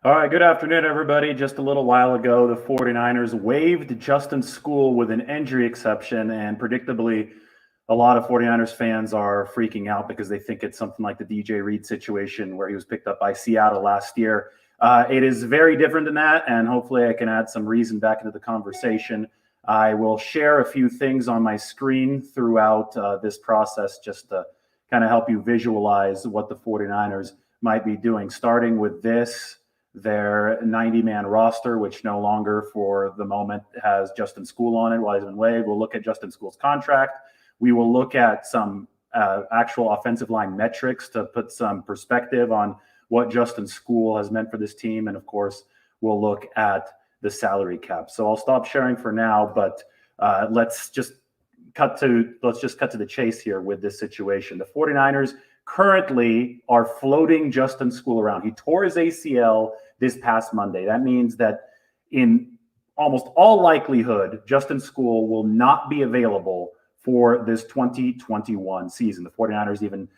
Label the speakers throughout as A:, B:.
A: All right, good afternoon, everybody. Just a little while ago, the 49ers waived Justin Skule with an injury exception, and predictably, a lot of 49ers fans are freaking out because they think it's something like the DJ Reed situation where he was picked up by Seattle last year. It is very different than that, and hopefully I can add some reason back into the conversation. I will share a few things on my screen throughout this process just to kind of help you visualize what the 49ers might be doing, starting with their 90-man roster, which no longer for the moment has Justin Skule on it while he's been waived. We'll look at Justin Skule's contract. We will look at some actual offensive line metrics to put some perspective on what Justin Skule has meant for this team. And of course, we'll look at the salary cap. So I'll stop sharing for now, but let's just cut to the chase here with this situation. The 49ers currently are floating Justin Skule around. He tore his ACL this past Monday. That means that in almost all likelihood, Justin Skule will not be available for this 2021 season. The 49ers even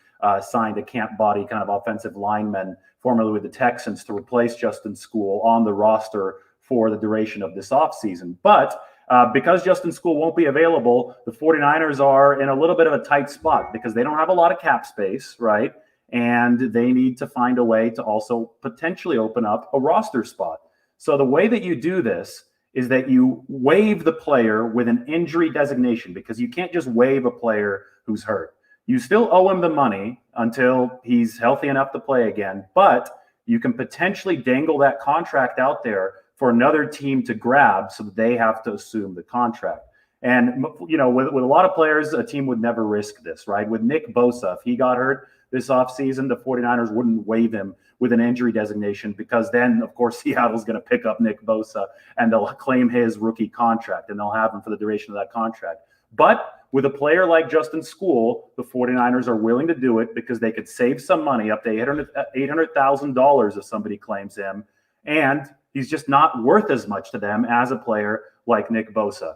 A: signed a camp body kind of offensive lineman, formerly with the Texans, to replace Justin Skule on the roster for the duration of this offseason. But because Justin Skule won't be available, the 49ers are in a little bit of a tight spot because they don't have a lot of cap space, right? And they need to find a way to also potentially open up a roster spot. So the way that you do this is that you waive the player with an injury designation, because you can't just waive a player who's hurt. You still owe him the money until he's healthy enough to play again, but you can potentially dangle that contract out there for another team to grab so that they have to assume the contract. And, you know, with a lot of players, a team would never risk this, right? With Nick Bosa, if he got hurt this offseason, the 49ers wouldn't waive him with an injury designation, because then, of course, Seattle's going to pick up Nick Bosa and they'll claim his rookie contract and they'll have him for the duration of that contract. But with a player like Justin Skule, the 49ers are willing to do it because they could save some money, up to $800,000 if somebody claims him. And he's just not worth as much to them as a player like Nick Bosa.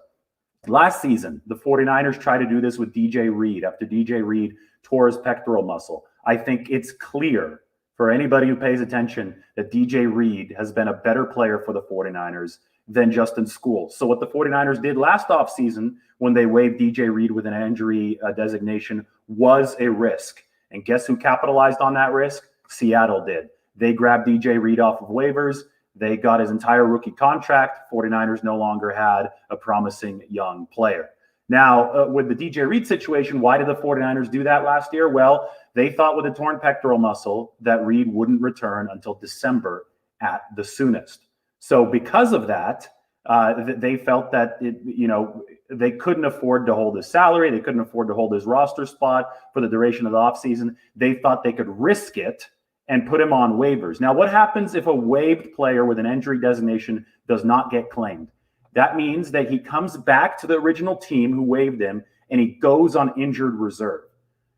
A: Last season, the 49ers tried to do this with DJ Reed after DJ Reed tore his pectoral muscle. I think it's clear for anybody who pays attention that DJ Reed has been a better player for the 49ers than Justin Skule. So what the 49ers did last offseason when they waived DJ Reed with an injury designation was a risk. And guess who capitalized on that risk? Seattle did. They grabbed DJ Reed off of waivers. They got his entire rookie contract. 49ers no longer had a promising young player. Now, with the DJ Reed situation, why did the 49ers do that last year? Well, they thought with a torn pectoral muscle that Reed wouldn't return until December at the soonest. So because of that, they felt that they couldn't afford to hold his salary. They couldn't afford to hold his roster spot for the duration of the offseason. They thought they could risk it and put him on waivers. Now, what happens if a waived player with an injury designation does not get claimed? That means that he comes back to the original team who waived him and he goes on injured reserve.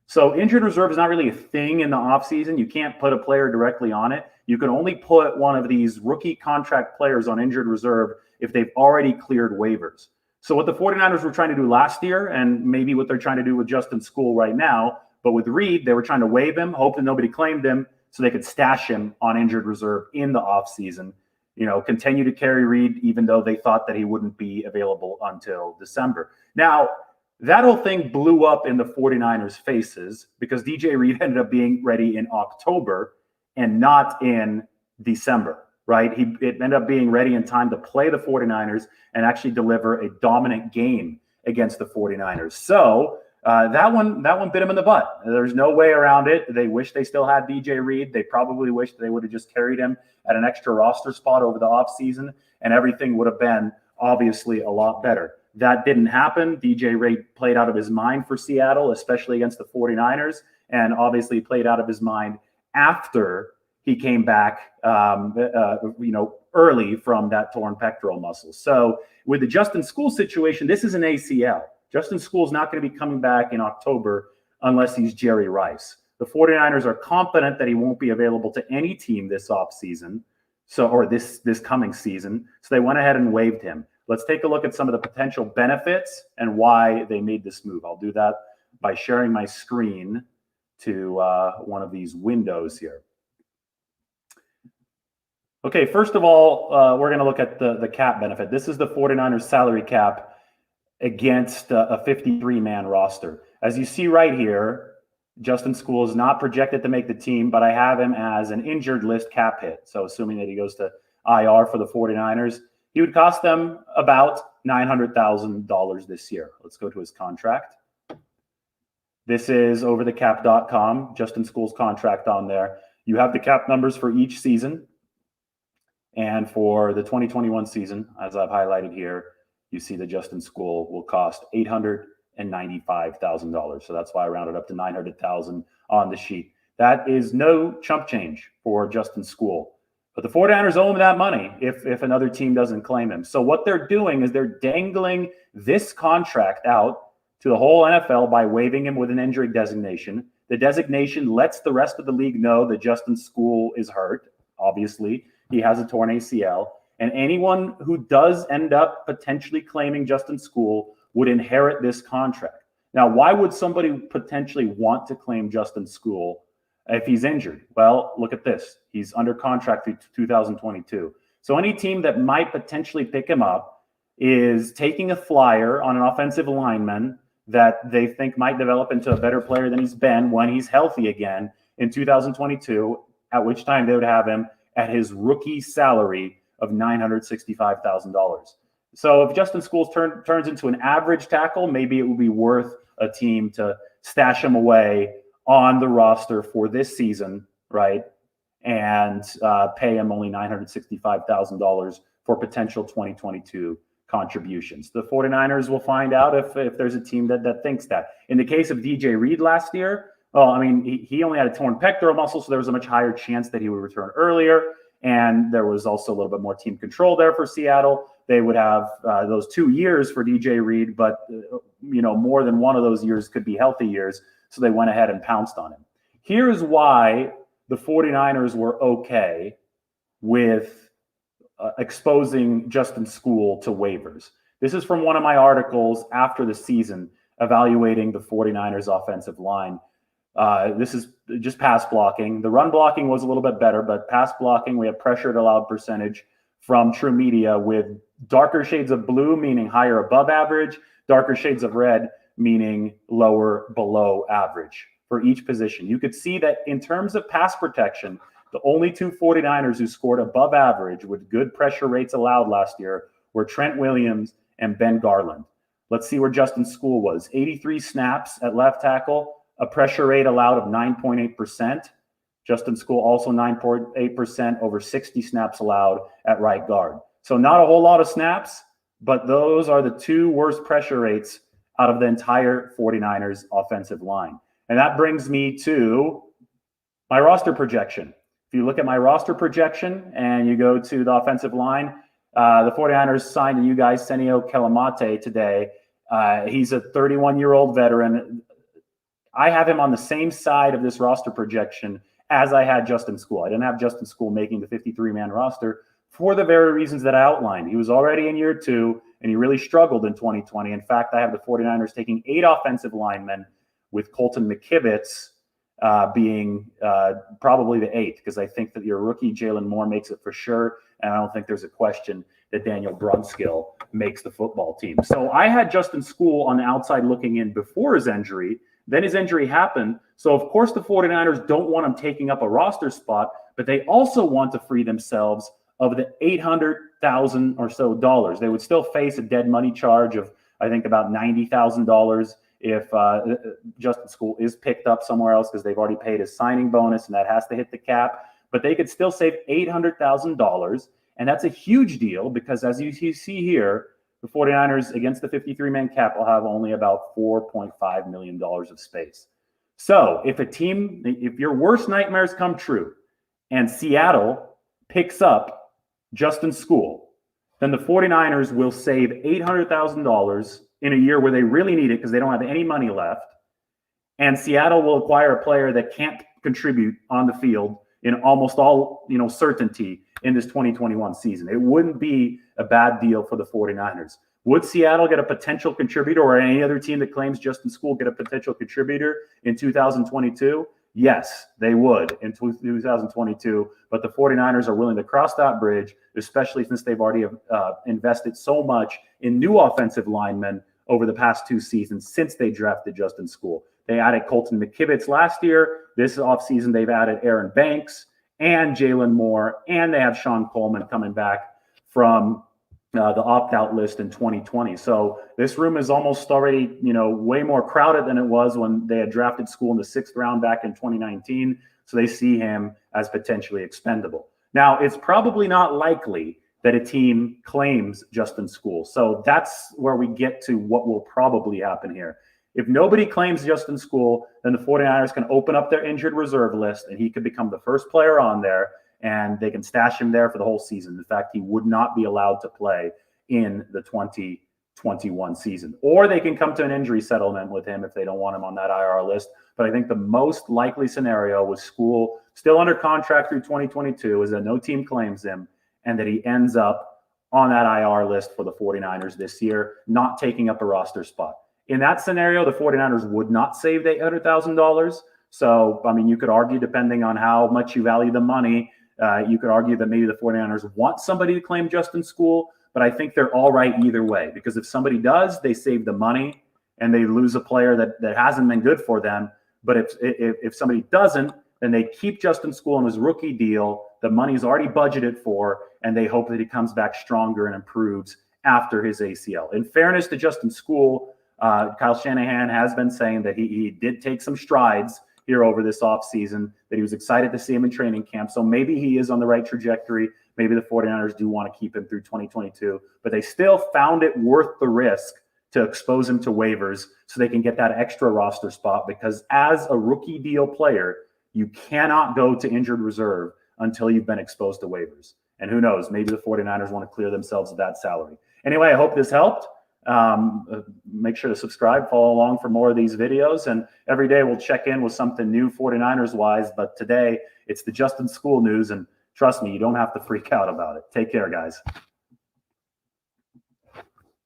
A: So injured reserve is not really a thing in the offseason. You can't put a player directly on it. You can only put one of these rookie contract players on injured reserve if they've already cleared waivers. So what the 49ers were trying to do last year, and maybe what they're trying to do with Justin Skule right now, but with Reed, they were trying to waive him, hope that nobody claimed him, so they could stash him on injured reserve in the offseason, continue to carry Reed, even though they thought that he wouldn't be available until December. Now, that whole thing blew up in the 49ers' faces because DJ Reed ended up being ready in October and not in December, right? It ended up being ready in time to play the 49ers and actually deliver a dominant game against the 49ers. So that one bit him in the butt. There's no way around it. They wish they still had DJ Reed. They probably wish they would have just carried him at an extra roster spot over the offseason, and everything would have been obviously a lot better. That didn't happen. DJ Reed played out of his mind for Seattle, especially against the 49ers, and obviously played out of his mind after he came back, early from that torn pectoral muscle. So with the Justin Skule situation, this is an ACL. Justin Skule is not going to be coming back in October unless he's Jerry Rice. The 49ers are confident that he won't be available to any team this offseason, or this coming season. So they went ahead and waived him. Let's take a look at some of the potential benefits and why they made this move. I'll do that by sharing my screen to one of these windows here. Okay, first of all, we're going to look at the cap benefit. This is the 49ers salary cap against a 53-man roster. As you see right here, Justin Skule is not projected to make the team, but I have him as an injured list cap hit. So assuming that he goes to IR for the 49ers, he would cost them about $900,000 this year. Let's go to his contract. This is overthecap.com, Justin Skule's contract on there. You have the cap numbers for each season. And for the 2021 season, as I've highlighted here, you see that Justin Skule will cost $895,000. So that's why I rounded up to $900,000 on the sheet. That is no chump change for Justin Skule. But the 49ers owe him that money if another team doesn't claim him. So what they're doing is they're dangling this contract out to the whole NFL by waiving him with an injury designation. The designation lets the rest of the league know that Justin Skule is hurt, obviously. He has a torn ACL. And anyone who does end up potentially claiming Justin Skule would inherit this contract. Now, why would somebody potentially want to claim Justin Skule if he's injured? Well, look at this. He's under contract through 2022. So any team that might potentially pick him up is taking a flyer on an offensive lineman that they think might develop into a better player than he's been when he's healthy again in 2022, at which time they would have him at his rookie salary of $965,000. So if Justin Skule turns into an average tackle, maybe it would be worth a team to stash him away on the roster for this season, right? And pay him only $965,000 for potential 2022 contributions. The 49ers will find out if there's a team that thinks that. In the case of DJ Reed last year, well, I mean, he only had a torn pectoral muscle, so there was a much higher chance that he would return earlier. And there was also a little bit more team control there for Seattle. They would have those 2 years for DJ Reed, but more than one of those years could be healthy years. So they went ahead and pounced on him. Here's why the 49ers were okay with exposing Justin Skule to waivers. This is from one of my articles after the season evaluating the 49ers offensive line. This is just pass blocking. The run blocking was a little bit better, but pass blocking, we have pressured allowed percentage from True Media with darker shades of blue, meaning higher above average, darker shades of red, meaning lower below average for each position. You could see that in terms of pass protection, the only two 49ers who scored above average with good pressure rates allowed last year were Trent Williams and Ben Garland. Let's see where Justin Skule was. 83 snaps at left tackle, a pressure rate allowed of 9.8%. Justin Skule also 9.8% over 60 snaps allowed at right guard. So not a whole lot of snaps, but those are the two worst pressure rates out of the entire 49ers offensive line. And that brings me to my roster projection. If you look at my roster projection and you go to the offensive line, the 49ers signed a new guy, Senio Kelamate, today. He's a 31-year-old veteran. I have him on the same side of this roster projection as I had Justin Skule. I didn't have Justin Skule making the 53-man roster for the very reasons that I outlined. He was already in year 2, and he really struggled in 2020. In fact, I have the 49ers taking 8 offensive linemen, with Colton McKivitz being probably the 8th, because I think that your rookie Jalen Moore makes it for sure, and I don't think there's a question that Daniel Brunskill makes the football team. So I had Justin Skule on the outside looking in before his injury. Then his injury happened. So, of course, the 49ers don't want him taking up a roster spot, but they also want to free themselves of the $800,000 or so dollars. They would still face a dead money charge of, I think, about $90,000 if Justin Skule is picked up somewhere else, because they've already paid his signing bonus and that has to hit the cap. But they could still save $800,000. And that's a huge deal because, as you see here, the 49ers against the 53-man cap will have only about $4.5 million of space. So if your worst nightmares come true and Seattle picks up Justin Skule, then the 49ers will save $800,000 in a year where they really need it because they don't have any money left. And Seattle will acquire a player that can't contribute on the field in almost all certainty in this 2021 season. It wouldn't be a bad deal for the 49ers. Would Seattle get a potential contributor, or any other team that claims Justin Skule get a potential contributor in 2022? Yes, they would in 2022, but the 49ers are willing to cross that bridge, especially since they've already invested so much in new offensive linemen over the past 2 seasons since they drafted Justin Skule. They added Colton McKivitz last year. This offseason, they've added Aaron Banks and Jalen Moore, and they have Sean Coleman coming back from the opt-out list in 2020. So this room is almost already, way more crowded than it was when they had drafted Skule in the 6th round back in 2019. So they see him as potentially expendable. Now, it's probably not likely that a team claims Justin Skule. So that's where we get to what will probably happen here. If nobody claims Justin Skule, then the 49ers can open up their injured reserve list and he could become the first player on there, and they can stash him there for the whole season. In fact, he would not be allowed to play in the 2021 season. Or they can come to an injury settlement with him if they don't want him on that IR list. But I think the most likely scenario with Skule still under contract through 2022 is that no team claims him and that he ends up on that IR list for the 49ers this year, not taking up a roster spot. In that scenario, the 49ers would not save the $800,000. So, you could argue, depending on how much you value the money, you could argue that maybe the 49ers want somebody to claim Justin Skule, but I think they're all right either way, because if somebody does, they save the money and they lose a player that hasn't been good for them. But if somebody doesn't, then they keep Justin Skule on his rookie deal. The money's already budgeted for, and they hope that he comes back stronger and improves after his ACL. In fairness to Justin Skule, Kyle Shanahan has been saying that he did take some strides here over this offseason, that he was excited to see him in training camp. So maybe he is on the right trajectory. Maybe the 49ers do want to keep him through 2022, but they still found it worth the risk to expose him to waivers so they can get that extra roster spot, because as a rookie deal player, you cannot go to injured reserve until you've been exposed to waivers. And who knows, maybe the 49ers want to clear themselves of that salary. Anyway, I hope this helped. Make sure to subscribe, follow along for more of these videos. And every day we'll check in with something new 49ers wise. But today it's the Justin Skule news. And trust me, you don't have to freak out about it. Take care, guys.